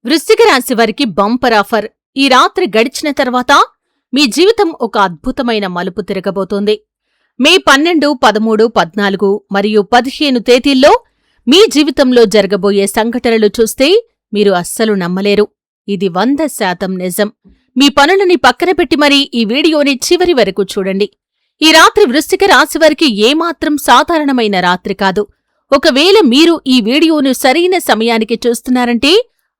వృశ్చిక రాశి వారికి బంపర్ ఆఫర్. ఈ రాత్రి గడిచిన తర్వాత మీ జీవితం ఒక అద్భుతమైన మలుపు తిరగబోతోంది. మే 12, 13, 14 మరియు 15 తేదీల్లో మీ జీవితంలో జరగబోయే సంఘటనలు చూస్తే మీరు అస్సలు నమ్మలేరు. ఇది 100% నిజం. మీ పనులని పక్కన పెట్టి మరీ ఈ వీడియోని చివరి వరకు చూడండి. ఈ రాత్రి వృశ్చిక రాశివారికి ఏమాత్రం సాధారణమైన రాత్రి కాదు. ఒకవేళ మీరు ఈ వీడియోను సరైన సమయానికి చూస్తున్నారంటే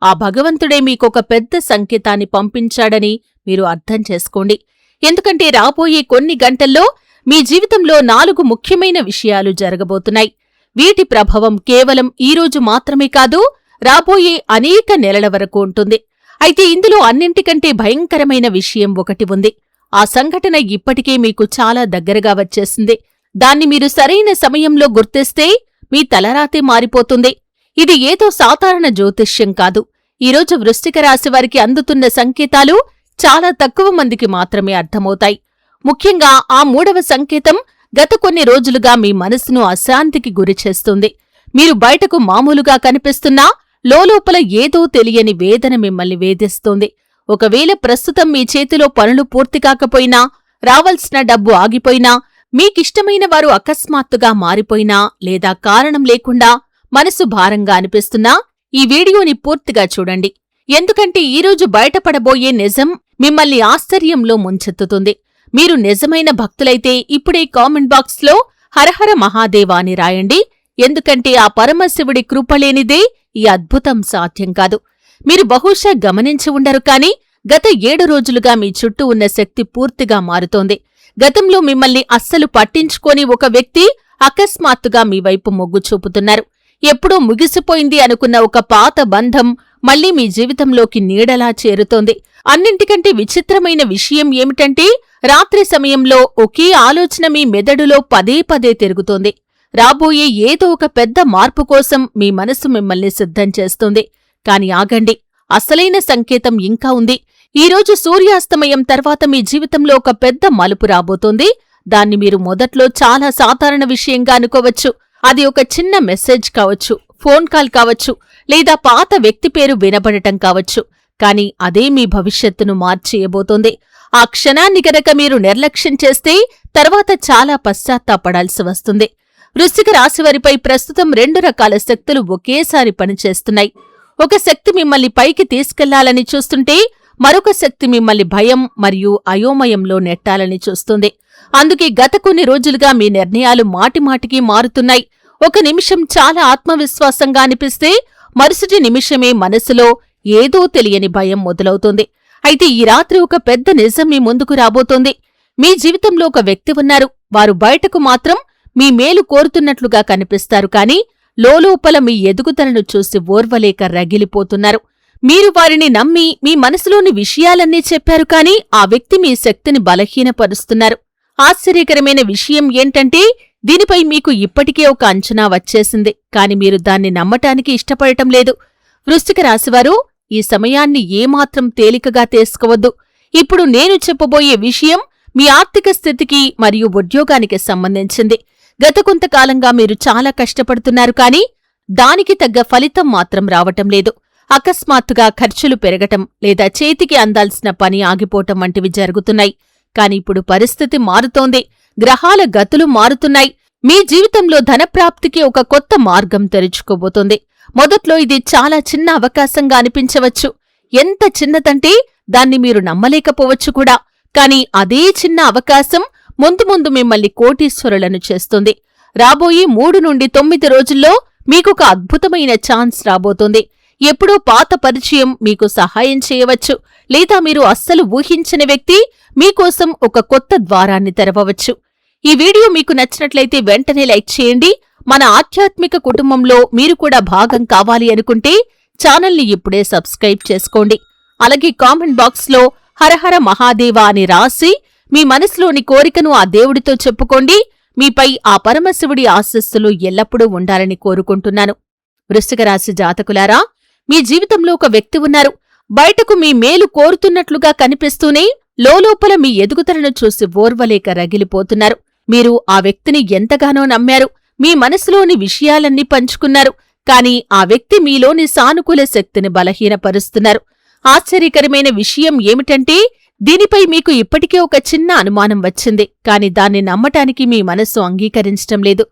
ఆ భగవంతుడే మీకొక పెద్ద సంకేతాన్ని పంపించాడని మీరు అర్థం చేసుకోండి. ఎందుకంటే రాబోయే కొన్ని గంటల్లో మీ జీవితంలో 4 ముఖ్యమైన విషయాలు జరగబోతున్నాయి. వీటి ప్రభావం కేవలం ఈరోజు మాత్రమే కాదు, రాబోయే అనేక నెలల వరకు ఉంటుంది. అయితే ఇందులో అన్నింటికంటే భయంకరమైన విషయం ఒకటి ఉంది. ఆ సంఘటన ఇప్పటికే మీకు చాలా దగ్గరగా వచ్చేసింది. దాన్ని మీరు సరైన సమయంలో గుర్తిస్తే మీ తలరాతే మారిపోతుంది. ఇది ఏదో సాధారణ జ్యోతిష్యం కాదు. ఈరోజు వృశ్చిక రాశి వారికి అందుతున్న సంకేతాలు చాలా తక్కువ మందికి మాత్రమే అర్థమవుతాయి. ముఖ్యంగా ఆ 3వ సంకేతం గత కొన్ని రోజులుగా మీ మనసును అశాంతికి గురిచేస్తుంది. మీరు బయటకు మామూలుగా కనిపిస్తున్నా లోలోపల ఏదో తెలియని వేదన మిమ్మల్ని వేధిస్తోంది. ఒకవేళ ప్రస్తుతం మీ చేతిలో పనులు పూర్తి కాకపోయినా, రావాల్సిన డబ్బు ఆగిపోయినా, మీకిష్టమైన వారు అకస్మాత్తుగా మారిపోయినా లేదా కారణం లేకుండా మనసు భారంగా అనిపిస్తున్నా ఈ వీడియోని పూర్తిగా చూడండి. ఎందుకంటే ఈరోజు బయటపడబోయే నిజం మిమ్మల్ని ఆశ్చర్యంలో ముంచెత్తుతుంది. మీరు నిజమైన భక్తులైతే ఇప్పుడే కామెంట్ బాక్స్లో హరహర మహాదేవా అని రాయండి. ఎందుకంటే ఆ పరమశివుడి కృపలేనిదే ఈ అద్భుతం సాధ్యం కాదు. మీరు బహుశా గమనించి ఉండరు కానీ గత 7 రోజులుగా మీ చుట్టూ ఉన్న శక్తి పూర్తిగా మారుతోంది. గతంలో మిమ్మల్ని అస్సలు పట్టించుకోని ఒక వ్యక్తి అకస్మాత్తుగా మీ వైపు మొగ్గు చూపుతున్నారు. ఎప్పుడూ ముగిసిపోయింది అనుకున్న ఒక పాత బంధం మళ్లీ మీ జీవితంలోకి నీడలా చేరుతోంది. అన్నింటికంటే విచిత్రమైన విషయం ఏమిటంటే రాత్రి సమయంలో ఒకే ఆలోచన మీ మెదడులో పదే పదే తిరుగుతోంది. రాబోయే ఏదో ఒక పెద్ద మార్పు కోసం మీ మనసు మిమ్మల్ని సిద్ధం చేస్తోంది. కాని ఆగండి, అసలైన సంకేతం ఇంకా ఉంది. ఈరోజు సూర్యాస్తమయం తర్వాత మీ జీవితంలో ఒక పెద్ద మలుపు రాబోతోంది. దాన్ని మీరు మొదట్లో చాలా సాధారణ విషయంగా అనుకోవచ్చు. అది ఒక చిన్న మెసేజ్ కావచ్చు, ఫోన్ కాల్ కావచ్చు, లేదా పాత వ్యక్తి పేరు వినబడటం కావచ్చు. కాని అదే మీ భవిష్యత్తును మార్చేయబోతోంది. ఆ క్షణాన్ని గనక మీరు నిర్లక్ష్యం చేస్తే తర్వాత చాలా పశ్చాత్తాపడాల్సి వస్తుంది. వృశ్చిక రాశివారిపై ప్రస్తుతం 2 రకాల శక్తులు ఒకేసారి పనిచేస్తున్నాయి. ఒక శక్తి మిమ్మల్ని పైకి తీసుకెళ్లాలని చూస్తుంటే మరొక శక్తి మిమ్మల్ని భయం మరియు అయోమయంలో నెట్టాలని చూస్తుంది. అందుకే గత కొన్ని రోజులుగా మీ నిర్ణయాలు మాటిమాటికి మారుతున్నాయి. ఒక నిమిషం చాలా ఆత్మవిశ్వాసంగా అనిపిస్తే మరుసటి నిమిషమే మనసులో ఏదో తెలియని భయం మొదలవుతుంది. అయితే ఈ రాత్రి ఒక పెద్ద నిజం మీ ముందుకు రాబోతోంది. మీ జీవితంలో ఒక వ్యక్తి ఉన్నారు. వారు బయటకు మాత్రం మీ మేలు కోరుతున్నట్లుగా కనిపిస్తారు కానీ లోలోపల మీ ఎదుగుదలను చూసి ఓర్వలేక రగిలిపోతున్నారు. మీరు వారిని నమ్మి మీ మనసులోని విషయాలన్నీ చెప్పారు కానీ ఆ వ్యక్తి మీ శక్తిని బలహీనపరుస్తున్నారు. ఆశ్చర్యకరమైన విషయం ఏంటంటే దీనిపై మీకు ఇప్పటికే ఒక అంచనా వచ్చేసింది, కాని మీరు దాన్ని నమ్మటానికి ఇష్టపడటం లేదు. వృశ్చిక రాశివారు ఈ సమయాన్ని ఏమాత్రం తేలికగా తీసుకోవద్దు. ఇప్పుడు నేను చెప్పబోయే విషయం మీ ఆర్థిక స్థితికి మరియు ఉద్యోగానికి సంబంధించింది. గత కొంతకాలంగా మీరు చాలా కష్టపడుతున్నారు కానీ దానికి తగ్గ ఫలితం మాత్రం రావటం లేదు. అకస్మాత్తుగా ఖర్చులు పెరగటం లేదా చేతికి అందాల్సిన పని ఆగిపోవటం వంటివి జరుగుతున్నాయి. కాని ఇప్పుడు పరిస్థితి మారుతోంది. గ్రహాల గతులు మారుతున్నాయి. మీ జీవితంలో ధనప్రాప్తికి ఒక కొత్త మార్గం తెరుచుకోబోతోంది. మొదట్లో ఇది చాలా చిన్న అవకాశంగా అనిపించవచ్చు. ఎంత చిన్నదంటే దాన్ని మీరు నమ్మలేకపోవచ్చు కూడా. కాని అదే చిన్న అవకాశం ముందు ముందు మిమ్మల్ని కోటీశ్వరులను చేస్తుంది. రాబోయే 3 నుండి 9 రోజుల్లో మీకొక అద్భుతమైన ఛాన్స్ రాబోతోంది. ఎప్పుడో పాత పరిచయం మీకు సహాయం చేయవచ్చు, లేదా మీరు అస్సలు ఊహించని వ్యక్తి మీకోసం ఒక కొత్త ద్వారాన్ని తెరవవచ్చు. ఈ వీడియో మీకు నచ్చినట్లయితే వెంటనే లైక్ చేయండి. మన ఆధ్యాత్మిక కుటుంబంలో మీరు కూడా భాగం కావాలి అనుకుంటే ఛానల్ని ఇప్పుడే సబ్స్క్రైబ్ చేసుకోండి. అలాగే కామెంట్ బాక్స్లో హరహర మహాదేవా అని రాసి మీ మనసులోని కోరికను ఆ దేవుడితో చెప్పుకోండి. మీపై ఆ పరమశివుడి ఆశీస్సులు ఎల్లప్పుడూ ఉండాలని కోరుకుంటున్నాను. వృశ్చిక రాశి జాతకులారా, మీ జీవితంలో ఒక వ్యక్తి ఉన్నారు. బయటకు మీ మేలు కోరుతున్నట్లుగా కనిపిస్తూనే లోలోపల మీ ఎదుగుదలను చూసి ఓర్వలేక రగిలిపోతున్నారు. మీరు ఆ వ్యక్తిని ఎంతగానో నమ్మారు. మీ మనసులోని విషయాలన్నీ పంచుకున్నారు. కాని ఆ వ్యక్తి మీలోని సానుకూల శక్తిని బలహీనపరుస్తున్నారు. ఆశ్చర్యకరమైన విషయం ఏమిటంటే దీనిపై మీకు ఇప్పటికే ఒక చిన్న అనుమానం వచ్చింది, కాని దాన్ని నమ్మటానికి మీ మనస్సు అంగీకరించటం లేదు.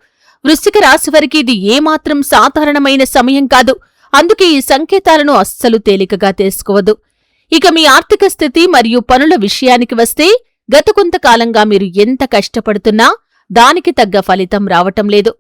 వృశ్చిక రాశివారికి ఇది ఏమాత్రం సాధారణమైన సమయం కాదు. అందుకే ఈ సంకేతాలను అస్సలు తేలికగా తీసుకోవద్దు. ఇక మీ ఆర్థిక స్థితి మరియు పనుల విషయానికి వస్తే గత కొంతకాలంగా మీరు ఎంత కష్టపడుతున్నా దానికి తగ్గ ఫలితం రావటం లేదు.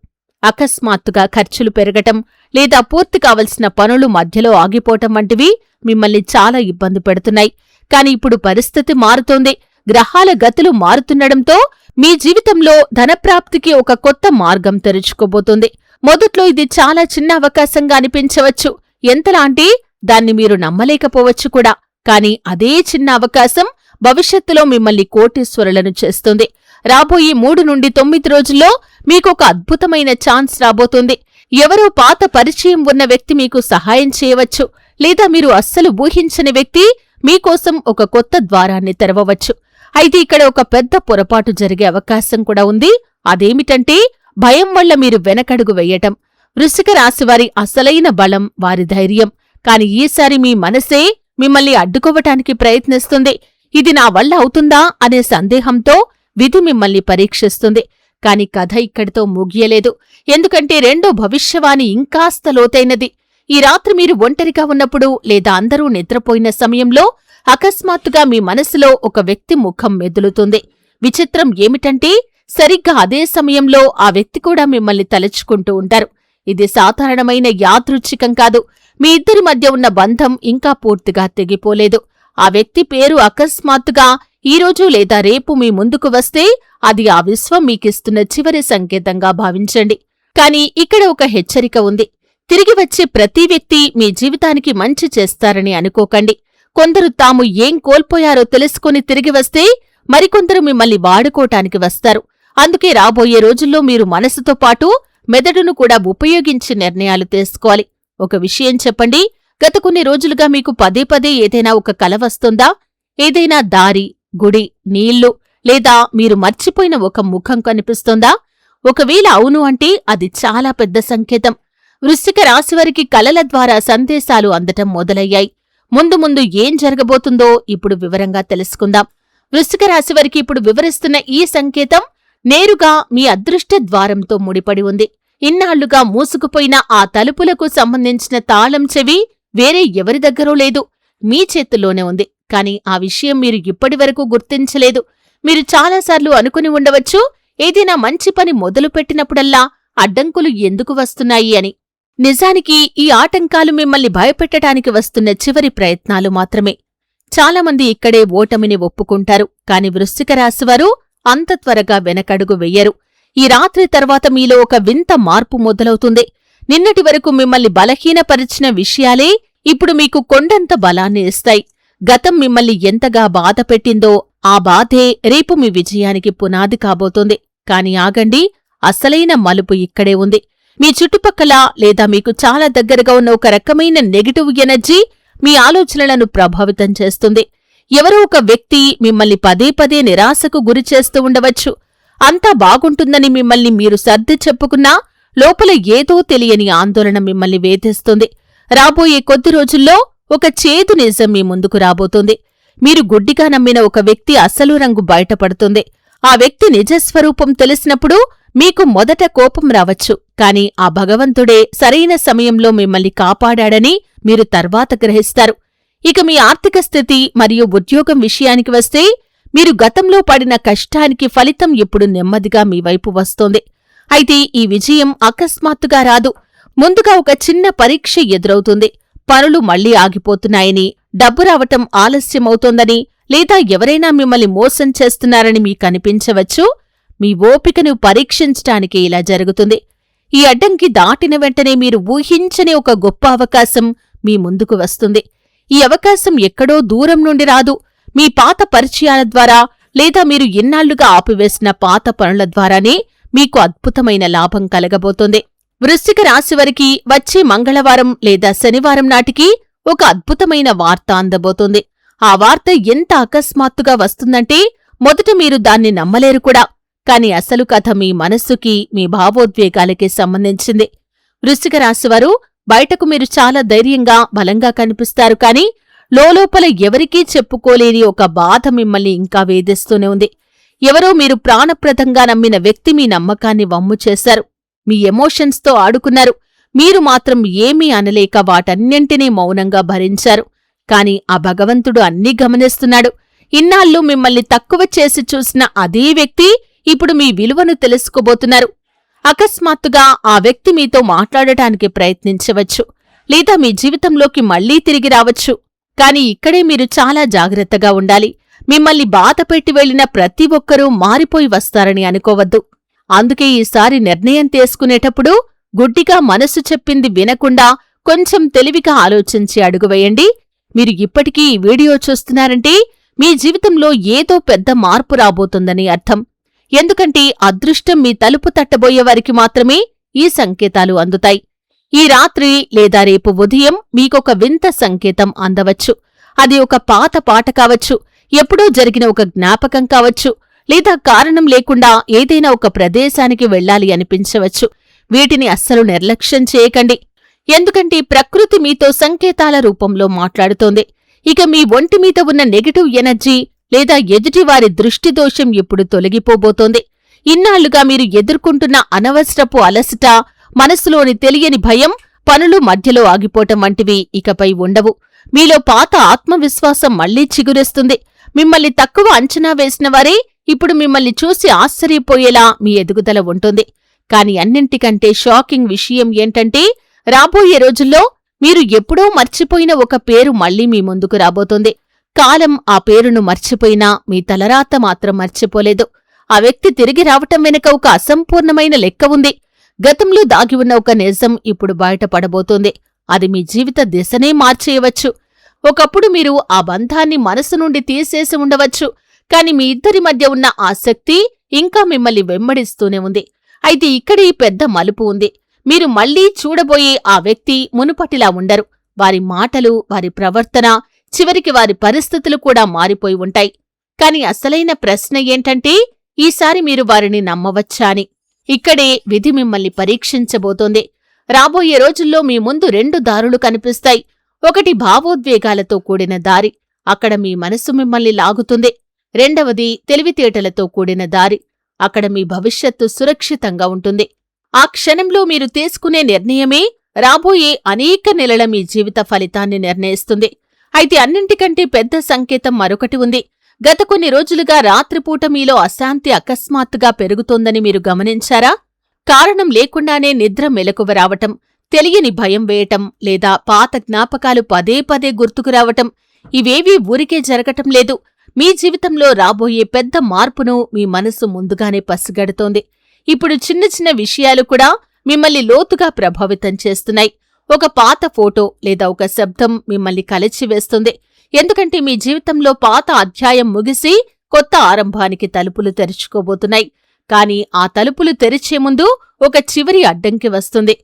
అకస్మాత్తుగా ఖర్చులు పెరగటం లేదా పూర్తి కావలసిన పనులు మధ్యలో ఆగిపోవటం వంటివి మిమ్మల్ని చాలా ఇబ్బంది పెడుతున్నాయి. కాని ఇప్పుడు పరిస్థితి మారుతోంది. గ్రహాల గతులు మారుతుండడంతో మీ జీవితంలో ధనప్రాప్తికి ఒక కొత్త మార్గం తెరుచుకోబోతుంది. మొదట్లో ఇది చాలా చిన్న అవకాశంగా అనిపించవచ్చు. ఎంతలా అంటే దాన్ని మీరు నమ్మలేకపోవచ్చు కూడా. కాని అదే చిన్న అవకాశం భవిష్యత్తులో మిమ్మల్ని కోటీశ్వరులను చేస్తుంది. రాబోయే 3 నుండి 9 రోజుల్లో మీకొక అద్భుతమైన ఛాన్స్ రాబోతుంది. ఎవరో పాత పరిచయం ఉన్న వ్యక్తి మీకు సహాయం చేయవచ్చు, లేదా మీరు అస్సలు ఊహించని వ్యక్తి మీకోసం ఒక కొత్త ద్వారాన్ని తెరవవచ్చు. అయితే ఇక్కడ ఒక పెద్ద పొరపాటు జరిగే అవకాశం కూడా ఉంది. అదేమిటంటే భయం వల్ల మీరు వెనకడుగు వెయ్యటం. వృశ్చిక రాశివారి అసలైన బలం వారి ధైర్యం. కాని ఈసారి మీ మనసే మిమ్మల్ని అడ్డుకోవటానికి ప్రయత్నిస్తుంది. ఇది నా వల్ల అవుతుందా అనే సందేహంతో విధి మిమ్మల్ని పరీక్షిస్తుంది. కాని కథ ఇక్కడితో ముగియలేదు. ఎందుకంటే రెండో భవిష్యవాణి ఇంకాస్త లోతైనది. ఈ రాత్రి మీరు ఒంటరిగా ఉన్నప్పుడు లేదా అందరూ నిద్రపోయిన సమయంలో అకస్మాత్తుగా మీ మనసులో ఒక వ్యక్తి ముఖం మెదులుతుంది. విచిత్రం ఏమిటంటే సరిగ్గా అదే సమయంలో ఆ వ్యక్తి కూడా మిమ్మల్ని తలుచుకుంటూ ఉంటారు. ఇది సాధారణమైన యాదృచ్ఛికం కాదు. మీ ఇద్దరి మధ్య ఉన్న బంధం ఇంకా పూర్తిగా తెగిపోలేదు. ఆ వ్యక్తి పేరు అకస్మాత్తుగా ఈరోజు లేదా రేపు మీ ముందుకు వస్తే అది ఆ విశ్వం మీకిస్తున్న చివరి సంకేతంగా భావించండి. కాని ఇక్కడ ఒక హెచ్చరిక ఉంది. తిరిగి వచ్చే ప్రతి వ్యక్తి మీ జీవితానికి మంచి చేస్తారని అనుకోకండి. కొందరు తాము ఏం కోల్పోయారో తెలుసుకుని తిరిగి వస్తే మరికొందరు మిమ్మల్ని వాడుకోటానికి వస్తారు. అందుకే రాబోయే రోజుల్లో మీరు మనసుతో పాటు మెదడును కూడా ఉపయోగించి నిర్ణయాలు తీసుకోవాలి. ఒక విషయం చెప్పండి, గత కొన్ని రోజులుగా మీకు పదే పదే ఏదైనా ఒక కల వస్తుందా? ఏదైనా దారి, గుడి, నీళ్లు లేదా మీరు మర్చిపోయిన ఒక ముఖం కనిపిస్తోందా? ఒకవేళ అవును అంటే అది చాలా పెద్ద సంకేతం. వృశ్చిక రాశివారికి కలల ద్వారా సందేశాలు అందటం మొదలయ్యాయి. ముందు ముందు ఏం జరగబోతుందో ఇప్పుడు వివరంగా తెలుసుకుందాం. వృశ్చిక రాశివారికి ఇప్పుడు వివరిస్తున్న ఈ సంకేతం నేరుగా మీ అదృష్ట ద్వారంతో ముడిపడి ఉంది. ఇన్నాళ్లుగా మూసుకుపోయిన ఆ తలుపులకు సంబంధించిన తాళం చెవి వేరే ఎవరి దగ్గరో లేదు, మీ చేతుల్లోనే ఉంది. కాని ఆ విషయం మీరు ఇప్పటివరకు గుర్తించలేదు. మీరు చాలాసార్లు అనుకుని ఉండవచ్చు, ఏదైనా మంచి పని మొదలుపెట్టినప్పుడల్లా అడ్డంకులు ఎందుకు వస్తున్నాయి అని. నిజానికి ఈ ఆటంకాలు మిమ్మల్ని భయపెట్టడానికి వస్తున్న చివరి ప్రయత్నాలు మాత్రమే. చాలామంది ఇక్కడే ఓటమిని ఒప్పుకుంటారు. కాని వృశ్చిక రాశివారు అంత త్వరగా వెనకడుగు వెయ్యరు. ఈ రాత్రి తర్వాత మీలో ఒక వింత మార్పు మొదలవుతుంది. నిన్నటి వరకు మిమ్మల్ని బలహీనపరిచిన విషయాలే ఇప్పుడు మీకు కొండంత బలాన్ని ఇస్తాయి. గతం మిమ్మల్ని ఎంతగా బాధపెట్టిందో ఆ బాధే రేపు మీ విజయానికి పునాది కాబోతోంది. కాని ఆగండి, అసలైన మలుపు ఇక్కడే ఉంది. మీ చుట్టుపక్కల లేదా మీకు చాలా దగ్గరగా ఉన్న ఒక రకమైన నెగటివ్ ఎనర్జీ మీ ఆలోచనలను ప్రభావితం చేస్తుంది. ఎవరో ఒక వ్యక్తి మిమ్మల్ని పదే పదే నిరాశకు గురిచేస్తూ ఉండవచ్చు. అంతా బాగుంటుందని మిమ్మల్ని మీరు సర్ది చెప్పుకున్నా లోపల ఏదో తెలియని ఆందోళన మిమ్మల్ని వేధిస్తుంది. రాబోయే కొద్ది రోజుల్లో ఒక చేదు నిజం మీ ముందుకు రాబోతుంది. మీరు గుడ్డిగా నమ్మిన ఒక వ్యక్తి అసలు రంగు బయటపడుతుంది. ఆ వ్యక్తి నిజస్వరూపం తెలిసినప్పుడు మీకు మొదట కోపం రావచ్చు. కాని ఆ భగవంతుడే సరైన సమయంలో మిమ్మల్ని కాపాడాడని మీరు తర్వాత గ్రహిస్తారు. ఇక మీ ఆర్థిక స్థితి మరియు ఉద్యోగం విషయానికి వస్తే మీరు గతంలో పడిన కష్టానికి ఫలితం ఇప్పుడు నెమ్మదిగా మీ వైపు వస్తోంది. అయితే ఈ విజయం అకస్మాత్తుగా రాదు. ముందుగా ఒక చిన్న పరీక్ష ఎదురవుతుంది. పనులు మళ్లీ ఆగిపోతున్నాయని, డబ్బు రావటం ఆలస్యమవుతోందని, లేదా ఎవరైనా మిమ్మల్ని మోసం చేస్తున్నారని మీకనిపించవచ్చు. మీ ఓపికను పరీక్షించటానికి ఇలా జరుగుతుంది. ఈ అడ్డంకి దాటిన వెంటనే మీరు ఊహించని ఒక గొప్ప అవకాశం మీ ముందుకు వస్తుంది. ఈ అవకాశం ఎక్కడో దూరం నుండి రాదు. మీ పాత పరిచయాల ద్వారా లేదా మీరు ఇన్నాళ్లుగా ఆపివేసిన పాత పనుల ద్వారానే మీకు అద్భుతమైన లాభం కలగబోతోంది. వృశ్చిక రాశివారికి వచ్చే మంగళవారం లేదా శనివారం నాటికి ఒక అద్భుతమైన వార్త అందబోతోంది. ఆ వార్త ఎంత అకస్మాత్తుగా వస్తుందంటే మొదట మీరు దాన్ని నమ్మలేరు కూడా. కాని అసలు కథ మీ మనస్సుకి, మీ భావోద్వేగాలకి సంబంధించింది. వృశ్చిక రాశివారు, బయటకు మీరు చాలా ధైర్యంగా, బలంగా కనిపిస్తారు, కానీ లోలోపల ఎవరికీ చెప్పుకోలేని ఒక బాధ మిమ్మల్ని ఇంకా వేధిస్తూనే ఉంది. ఎవరో మీరు ప్రాణప్రదంగా నమ్మిన వ్యక్తి మీ నమ్మకాన్ని వమ్ము చేశారు. మీ ఎమోషన్స్తో ఆడుకున్నారు. మీరు మాత్రం ఏమీ అనలేక వాటన్నింటినీ మౌనంగా భరించారు. కాని ఆ భగవంతుడు అన్నీ గమనిస్తున్నాడు. ఇన్నాళ్ళు మిమ్మల్ని తక్కువ చేసి చూసిన అదే వ్యక్తి ఇప్పుడు మీ విలువను తెలుసుకోబోతున్నారు. అకస్మాత్తుగా ఆ వ్యక్తి మీతో మాట్లాడటానికి ప్రయత్నించవచ్చు, లేదా మీ జీవితంలోకి మళ్లీ తిరిగి రావచ్చు. కాని ఇక్కడే మీరు చాలా జాగ్రత్తగా ఉండాలి. మిమ్మల్ని బాధపెట్టి వెళ్లిన ప్రతి ఒక్కరూ మారిపోయి వస్తారని అనుకోవద్దు. అందుకే ఈసారి నిర్ణయం తీసుకునేటప్పుడు గుడ్డిగా మనసు చెప్పింది వినకుండా కొంచెం తెలివిగా ఆలోచించి అడుగువేయండి. మీరు ఇప్పటికీ ఈ వీడియో చూస్తున్నారంటే మీ జీవితంలో ఏదో పెద్ద మార్పు రాబోతుందని అర్థం. ఎందుకంటే అదృష్టం మీ తలుపు తట్టబోయేవారికి మాత్రమే ఈ సంకేతాలు అందుతాయి. ఈ రాత్రి లేదా రేపు ఉదయం మీకొక వింత సంకేతం అందవచ్చు. అది ఒక పాత పాట కావచ్చు, ఎప్పుడూ జరిగిన ఒక జ్ఞాపకం కావచ్చు, లేదా కారణం లేకుండా ఏదైనా ఒక ప్రదేశానికి వెళ్ళాలి అనిపించవచ్చు. వీటిని అస్సలు నిర్లక్ష్యం చేయకండి. ఎందుకంటే ప్రకృతి మీతో సంకేతాల రూపంలో మాట్లాడుతోంది. ఇక మీ ఒంటి మీద ఉన్న నెగటివ్ ఎనర్జీ లేదా ఎదుటివారి దృష్టిదోషం ఇప్పుడు తొలగిపోబోతోంది. ఇన్నాళ్లుగా మీరు ఎదుర్కొంటున్న అనవసరపు అలసట, మనసులోని తెలియని భయం, పనులు మధ్యలో ఆగిపోవటం వంటివి ఇకపై ఉండవు. మీలో పాత ఆత్మవిశ్వాసం మళ్లీ చిగురేస్తుంది. మిమ్మల్ని తక్కువ అంచనా వేసినవారే ఇప్పుడు మిమ్మల్ని చూసి ఆశ్చర్యపోయేలా మీ ఎదుగుదల ఉంటుంది. కాని అన్నింటికంటే షాకింగ్ విషయం ఏంటంటే, రాబోయే రోజుల్లో మీరు ఎప్పుడో మర్చిపోయిన ఒక పేరు మళ్లీ మీ ముందుకు రాబోతోంది. కాలం ఆ పేరును మర్చిపోయినా మీ తలరాత మాత్రం మర్చిపోలేదు. ఆ వ్యక్తి తిరిగి రావటం వెనుక ఒక అసంపూర్ణమైన లెక్క ఉంది. గతంలో దాగి ఉన్న ఒక నిజం ఇప్పుడు బయటపడబోతోంది. అది మీ జీవిత దిశనే మార్చేయవచ్చు. ఒకప్పుడు మీరు ఆ బంధాన్ని మనసు నుండి తీసేసి ఉండవచ్చు, కాని మీ ఇద్దరి మధ్య ఉన్న ఆ శక్తి ఇంకా మిమ్మల్ని వెంబడిస్తూనే ఉంది. అయితే ఇక్కడే పెద్ద మలుపు ఉంది. మీరు మళ్లీ చూడబోయే ఆ వ్యక్తి మునుపటిలా ఉండరు. వారి మాటలు, వారి ప్రవర్తన, చివరికి వారి పరిస్థితులు కూడా మారిపోయి ఉంటాయి. కాని అసలైన ప్రశ్న ఏంటంటే, ఈసారి మీరు వారిని నమ్మవచ్చా అని. ఇక్కడే విధి మిమ్మల్ని పరీక్షించబోతోంది. రాబోయే రోజుల్లో మీ ముందు 2 దారులు కనిపిస్తాయి. ఒకటి భావోద్వేగాలతో కూడిన దారి, అక్కడ మీ మనసు మిమ్మల్ని లాగుతుంది. రెండవది తెలివితేటలతో కూడిన దారి, అక్కడ మీ భవిష్యత్తు సురక్షితంగా ఉంటుంది. ఆ క్షణంలో మీరు తీసుకునే నిర్ణయమే రాబోయే అనేక నెలల మీ జీవిత ఫలితాన్ని నిర్ణయిస్తుంది. అయితే అన్నింటికంటే పెద్ద సంకేతం మరొకటి ఉంది. గత కొన్ని రోజులుగా రాత్రిపూట మీలో అశాంతి అకస్మాత్తుగా పెరుగుతోందని మీరు గమనించారా? కారణం లేకుండానే నిద్ర మెలకువ రావటం, తెలియని భయం వేయటం, లేదా పాత జ్ఞాపకాలు పదే పదే గుర్తుకు రావటం, ఇవేవీ ఊరికే జరగటం లేదు. మీ జీవితంలో రాబోయే పెద్ద మార్పును మీ మనసు ముందుగానే పసిగడుతోంది. ఇప్పుడు చిన్న చిన్న విషయాలు కూడా మిమ్మల్ని లోతుగా ప్రభావితం చేస్తున్నాయి. ఒక పాత ఫోటో లేదా ఒక శబ్దం మిమ్మల్ని కలచివేస్తుంది. ఎందుకంటే మీ జీవితంలో పాత అధ్యాయం ముగిసి కొత్త ఆరంభానికి తలుపులు తెరుచుకోబోతున్నాయి. కాని ఆ తలుపులు తెరిచే ముందు ఒక చివరి అడ్డంకి వస్తుంది.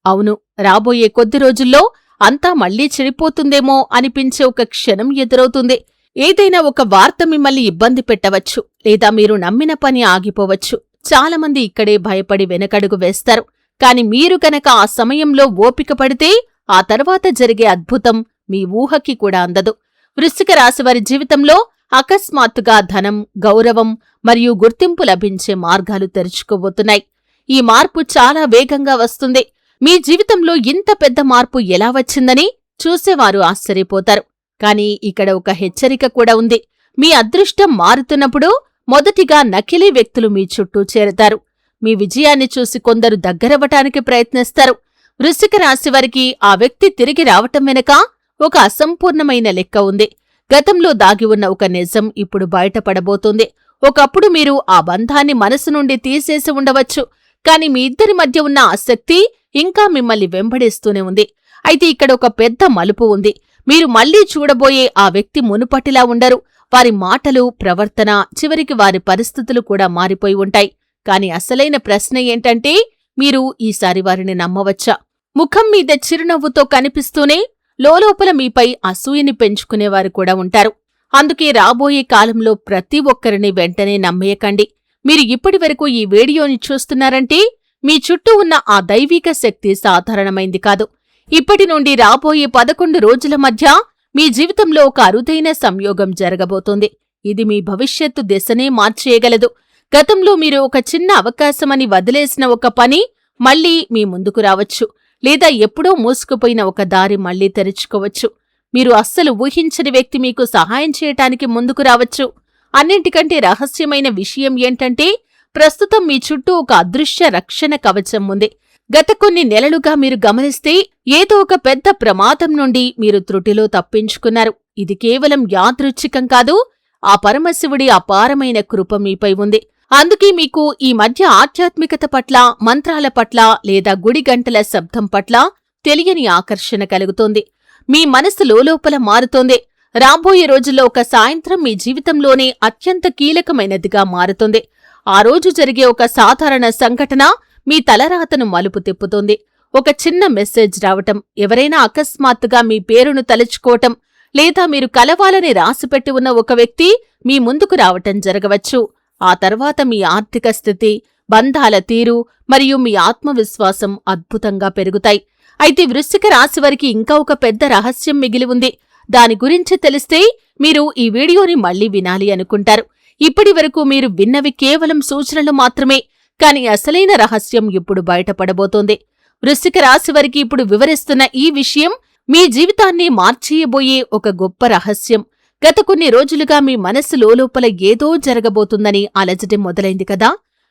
అవును, రాబోయే కొద్ది రోజుల్లో అంతా మళ్లీ చెడిపోతుందేమో అనిపించే ఒక క్షణం ఎదురవుతుంది. ఏదైనా ఒక వార్త మిమ్మల్ని ఇబ్బంది పెట్టవచ్చు, లేదా మీరు నమ్మిన పని ఆగిపోవచ్చు. చాలామంది ఇక్కడే భయపడి వెనకడుగు వేస్తారు. కాని మీరు గనక ఆ సమయంలో ఓపిక పడితే ఆ తర్వాత జరిగే అద్భుతం మీ ఊహకి కూడా అందదు. వృశ్చిక రాశివారి జీవితంలో అకస్మాత్తుగా ధనం, గౌరవం మరియు గుర్తింపు లభించే మార్గాలు తెరుచుకోబోతున్నాయి. ఈ మార్పు చాలా వేగంగా వస్తుంది. మీ జీవితంలో ఇంత పెద్ద మార్పు ఎలా వచ్చిందని చూసేవారు ఆశ్చర్యపోతారు. కాని ఇక్కడ ఒక హెచ్చరిక కూడా ఉంది. మీ అదృష్టం మారుతున్నప్పుడు మొదటిగా నకిలీ వ్యక్తులు మీ చుట్టూ చేరతారు. మీ విజయాన్ని చూసి కొందరు దగ్గరవ్వటానికి ప్రయత్నిస్తారు. వృశ్చిక రాశివారికి ఆ వ్యక్తి తిరిగి రావటం వెనుక ఒక అసంపూర్ణమైన లెక్క ఉంది. గతంలో దాగి ఉన్న ఒక నిజం ఇప్పుడు బయటపడబోతోంది. ఒకప్పుడు మీరు ఆ బంధాన్ని మనసు నుండి తీసేసి ఉండవచ్చు, కాని మీ ఇద్దరి మధ్య ఉన్న ఆసక్తి ఇంకా మిమ్మల్ని వెంబడిస్తూనే ఉంది. అయితే ఇక్కడ ఒక పెద్ద మలుపు ఉంది. మీరు మళ్లీ చూడబోయే ఆ వ్యక్తి మునుపటిలా ఉండరు. వారి మాటలు, ప్రవర్తన, చివరికి వారి పరిస్థితులు కూడా మారిపోయి ఉంటాయి. కాని అసలైన ప్రశ్న ఏంటంటే, మీరు ఈసారి వారిని నమ్మవచ్చా? ముఖం మీద చిరునవ్వుతో కనిపిస్తూనే లోలోపల మీపై అసూయని పెంచుకునేవారు కూడా ఉంటారు. అందుకే రాబోయే కాలంలో ప్రతి ఒక్కరిని వెంటనే నమ్మేయకండి. మీరు ఇప్పటివరకు ఈ వీడియోని చూస్తున్నారంటే మీ చుట్టూ ఉన్న ఆ దైవిక శక్తి సాధారణమైంది కాదు. ఇప్పటి నుండి రాబోయే 11 రోజుల మధ్య మీ జీవితంలో ఒక అరుదైన సంయోగం జరగబోతోంది. ఇది మీ భవిష్యత్తు దిశనే మార్చేయగలదు. గతంలో మీరు ఒక చిన్న అవకాశమని వదిలేసిన ఒక పని మళ్లీ మీ ముందుకు రావచ్చు, లేదా ఎప్పుడో మూసుకుపోయిన ఒక దారి మళ్లీ తెరుచుకోవచ్చు. మీరు అస్సలు ఊహించని వ్యక్తి మీకు సహాయం చేయటానికి ముందుకు రావచ్చు. అన్నింటికంటే రహస్యమైన విషయం ఏంటంటే, ప్రస్తుతం మీ చుట్టూ ఒక అదృశ్య రక్షణ కవచం ఉంది. గత కొన్ని నెలలుగా మీరు గమనిస్తే ఏదో ఒక పెద్ద ప్రమాదం నుండి మీరు త్రుటిలో తప్పించుకున్నారు. ఇది కేవలం యాదృచ్ఛికం కాదు, ఆ పరమశివుడి అపారమైన కృప మీపై ఉంది. అందుకే మీకు ఈ మధ్య ఆధ్యాత్మికత పట్ల, మంత్రాల పట్ల లేదా గుడి గంటల శబ్దం పట్ల తెలియని ఆకర్షణ కలుగుతోంది. మీ మనసు లోలోపల మారుతోంది. రాబోయే రోజుల్లో ఒక సాయంత్రం మీ జీవితంలోనే అత్యంత కీలకమైనదిగా మారుతుంది. ఆ రోజు జరిగే ఒక సాధారణ సంఘటన మీ తలరాతను మలుపు తిప్పుతుంది. ఒక చిన్న మెసేజ్ రావటం, ఎవరైనా అకస్మాత్తుగా మీ పేరును తలుచుకోవటం, లేదా మీరు కలవాలని రాసిపెట్టి ఉన్న ఒక వ్యక్తి మీ ముందుకు రావటం జరగవచ్చు. ఆ తర్వాత మీ ఆర్థిక స్థితి, బంధాల తీరు మరియు మీ ఆత్మవిశ్వాసం అద్భుతంగా పెరుగుతాయి. అయితే వృశ్చిక రాశివారికి ఇంకా ఒక పెద్ద రహస్యం మిగిలి ఉంది. దాని గురించి తెలిస్తే మీరు ఈ వీడియోని మళ్లీ వినాలి అనుకుంటారు. ఇప్పటి వరకు మీరు విన్నవి కేవలం సూచనలు మాత్రమే, కాని అసలైన రహస్యం ఇప్పుడు బయటపడబోతోంది. వృశ్చిక రాశివారికి ఇప్పుడు వివరిస్తున్న ఈ విషయం మీ జీవితాన్ని మార్చేయబోయే ఒక గొప్ప రహస్యం. గత కొన్ని రోజులుగా మీ మనస్సు లోపల ఏదో జరగబోతుందని అలజడి మొదలైంది కదా.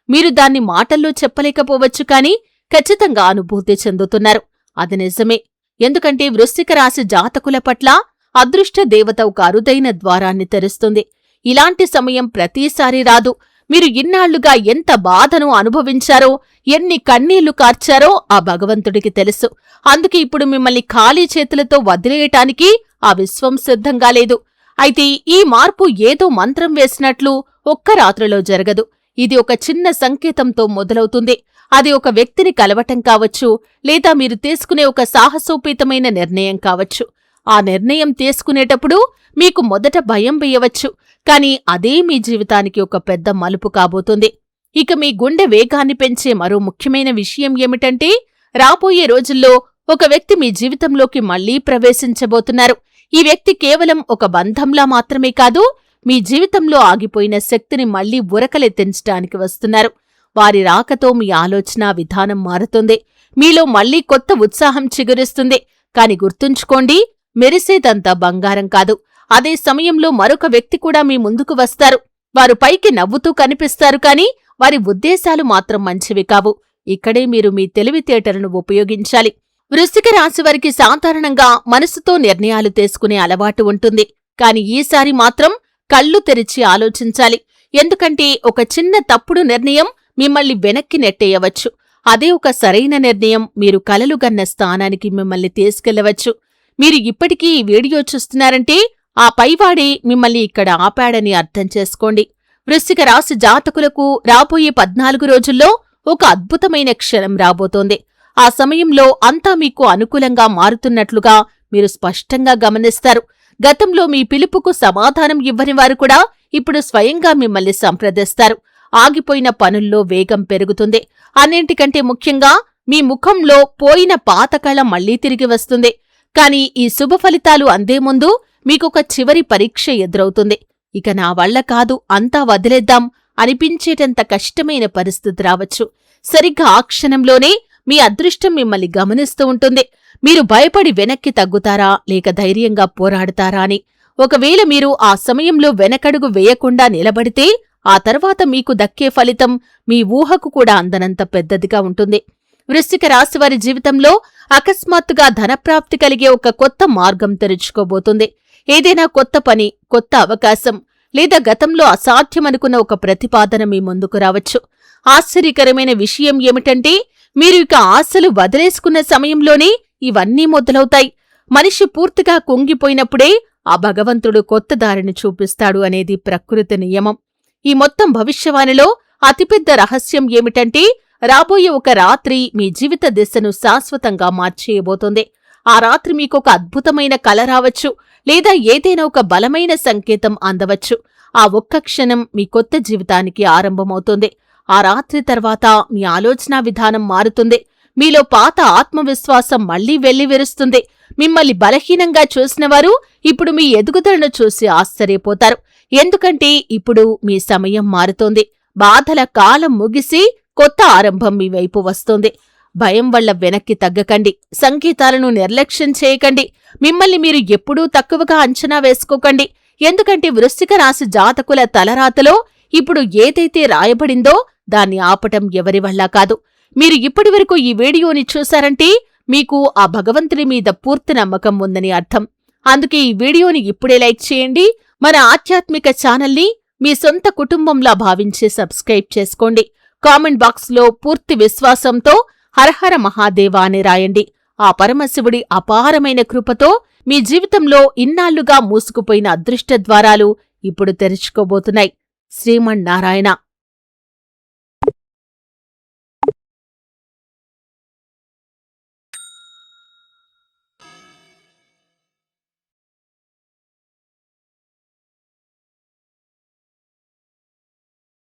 మీరు దాన్ని మాటల్లో చెప్పలేకపోవచ్చు, కాని ఖచ్చితంగా అనుభూతి చెందుతున్నారు. అది నిజమే. ఎందుకంటే వృశ్చిక రాశి జాతకుల పట్ల అదృష్ట దేవత ఒక అరుదైన ద్వారాన్ని తెరుస్తుంది. ఇలాంటి సమయం ప్రతిసారి రాదు. మీరు ఇన్నాళ్లుగా ఎంత బాధను అనుభవించారో, ఎన్ని కన్నీళ్లు కార్చారో ఆ భగవంతుడికి తెలుసు. అందుకే ఇప్పుడు మిమ్మల్ని ఖాళీ చేతులతో వదిలేయటానికి ఆ విశ్వం సిద్ధంగా లేదు. అయితే ఈ మార్పు ఏదో మంత్రం వేసినట్లు ఒక్క రాత్రిలో జరగదు. ఇది ఒక చిన్న సంకేతంతో మొదలవుతుంది. అది ఒక వ్యక్తిని కలవటం కావచ్చు, లేదా మీరు తీసుకునే ఒక సాహసోపేతమైన నిర్ణయం కావచ్చు. ఆ నిర్ణయం తీసుకునేటప్పుడు మీకు మొదట భయం వేయవచ్చు, కాని అదే మీ జీవితానికి ఒక పెద్ద మలుపు కాబోతుంది. ఇక మీ గుండె వేగాన్ని పెంచే మరో ముఖ్యమైన విషయం ఏమిటంటే, రాబోయే రోజుల్లో ఒక వ్యక్తి మీ జీవితంలోకి మళ్లీ ప్రవేశించబోతున్నారు. ఈ వ్యక్తి కేవలం ఒక బంధంలా మాత్రమే కాదు, మీ జీవితంలో ఆగిపోయిన శక్తిని మళ్లీ ఉరకలెత్తించడానికి వస్తున్నారు. వారి రాకతో మీ ఆలోచన విధానం మారుతుంది. మీలో మళ్లీ కొత్త ఉత్సాహం చిగురిస్తుంది. కాని గుర్తుంచుకోండి, మెరిసేదంతా బంగారం కాదు. అదే సమయంలో మరొక వ్యక్తి కూడా మీ ముందుకు వస్తారు. వారు పైకి నవ్వుతూ కనిపిస్తారు, కాని వారి ఉద్దేశాలు మాత్రం మంచివి కావు. ఇక్కడే మీరు మీ తెలివితేటలను ఉపయోగించాలి. వృశ్చిక రాశివారికి సాధారణంగా మనసుతో నిర్ణయాలు తీసుకునే అలవాటు ఉంటుంది. కాని ఈసారి మాత్రం కళ్ళు తెరిచి ఆలోచించాలి. ఎందుకంటే ఒక చిన్న తప్పుడు నిర్ణయం మిమ్మల్ని వెనక్కి నెట్టేయవచ్చు. అదే ఒక సరైన నిర్ణయం మీరు కలలుగన్న స్థానానికి మిమ్మల్ని తీసుకెళ్లవచ్చు. మీరు ఇప్పటికీ ఈ వీడియో చూస్తున్నారంటే ఆ పైవాడే మిమ్మల్ని ఇక్కడ ఆపాడని అర్థం చేసుకోండి. వృశ్చిక రాశి జాతకులకు రాబోయే 14 రోజుల్లో ఒక అద్భుతమైన క్షణం రాబోతోంది. ఆ సమయంలో అంతా మీకు అనుకూలంగా మారుతున్నట్లుగా మీరు స్పష్టంగా గమనిస్తారు. గతంలో మీ పిలుపుకు సమాధానం ఇవ్వని వారు కూడా ఇప్పుడు స్వయంగా మిమ్మల్ని సంప్రదిస్తారు. ఆగిపోయిన పనుల్లో వేగం పెరుగుతుంది. అన్నింటికంటే ముఖ్యంగా మీ ముఖంలో పోయిన పాతకళ మళ్లీ తిరిగి వస్తుంది. కాని ఈ శుభ ఫలితాలు అందే ముందు మీకొక చివరి పరీక్ష ఎదురవుతుంది. ఇక నా వల్ల కాదు, అంతా వదిలేద్దాం అనిపించేటంత కష్టమైన పరిస్థితి రావచ్చు. సరిగ్గా ఆ క్షణంలోనే మీ అదృష్టం మిమ్మల్ని గమనిస్తూ ఉంటుంది. మీరు భయపడి వెనక్కి తగ్గుతారా, లేక ధైర్యంగా పోరాడతారా అని. ఒకవేళ మీరు ఆ సమయంలో వెనకడుగు వేయకుండా నిలబడితే ఆ తర్వాత మీకు దక్కే ఫలితం మీ ఊహకు కూడా అందనంత పెద్దదిగా ఉంటుంది. వృశ్చిక రాశివారి జీవితంలో అకస్మాత్తుగా ధనప్రాప్తి కలిగే ఒక కొత్త మార్గం తెరుచుకోబోతుంది. ఏదైనా కొత్త పని, కొత్త అవకాశం, లేదా గతంలో అసాధ్యమనుకున్న ఒక ప్రతిపాదన మీ ముందుకు రావచ్చు. ఆశ్చర్యకరమైన విషయం ఏమిటంటే, మీరు ఇక ఆశలు వదిలేసుకున్న సమయంలోనే ఇవన్నీ మొదలవుతాయి. మనిషి పూర్తిగా కుంగిపోయినప్పుడే ఆ భగవంతుడు కొత్త దారిని చూపిస్తాడు అనేది ప్రకృతి నియమం. ఈ మొత్తం భవిష్యవాణిలో అతిపెద్ద రహస్యం ఏమిటంటే, రాబోయే ఒక రాత్రి మీ జీవిత దిశను శాశ్వతంగా మార్చేయబోతోంది. ఆ రాత్రి మీకొక అద్భుతమైన కల రావచ్చు, లేదా ఏదైనా ఒక బలమైన సంకేతం అందవచ్చు. ఆ ఒక్క క్షణం మీ కొత్త జీవితానికి ఆరంభమవుతుంది. ఆ రాత్రి తర్వాత మీ ఆలోచనా విధానం మారుతుంది. మీలో పాత ఆత్మవిశ్వాసం మళ్లీ వెల్లివిరుస్తుంది. మిమ్మల్ని బలహీనంగా చూసినవారు ఇప్పుడు మీ ఎదుగుదలను చూసి ఆశ్చర్యపోతారు. ఎందుకంటే ఇప్పుడు మీ సమయం మారుతోంది. బాధల కాలం ముగిసి కొత్త ఆరంభం మీ వైపు వస్తోంది. భయం వల్ల వెనక్కి తగ్గకండి. సంకేతాలను నిర్లక్ష్యం చేయకండి. మిమ్మల్ని మీరు ఎప్పుడూ తక్కువగా అంచనా వేసుకోకండి. ఎందుకంటే వృశ్చిక రాశి జాతకుల తలరాతలో ఇప్పుడు ఏదైతే రాయబడిందో దాన్ని ఆపటం ఎవరి వల్ల కాదు. మీరు ఇప్పటివరకు ఈ వీడియోని చూశారంటే మీకు ఆ భగవంతుడి మీద పూర్తి నమ్మకం ఉందని అర్థం. అందుకే ఈ వీడియోని ఇప్పుడే లైక్ చేయండి. మన ఆధ్యాత్మిక ఛానల్ని మీ సొంత కుటుంబంలా భావించి సబ్స్క్రైబ్ చేసుకోండి. కామెంట్ బాక్స్లో పూర్తి విశ్వాసంతో హరహర మహాదేవా అని రాయండి. ఆ పరమశివుడి అపారమైన కృపతో మీ జీవితంలో ఇన్నాళ్లుగా మూసుకుపోయిన అదృష్ట ద్వారాలు ఇప్పుడు తెరుచుకోబోతున్నాయి. శ్రీమన్నారాయణ.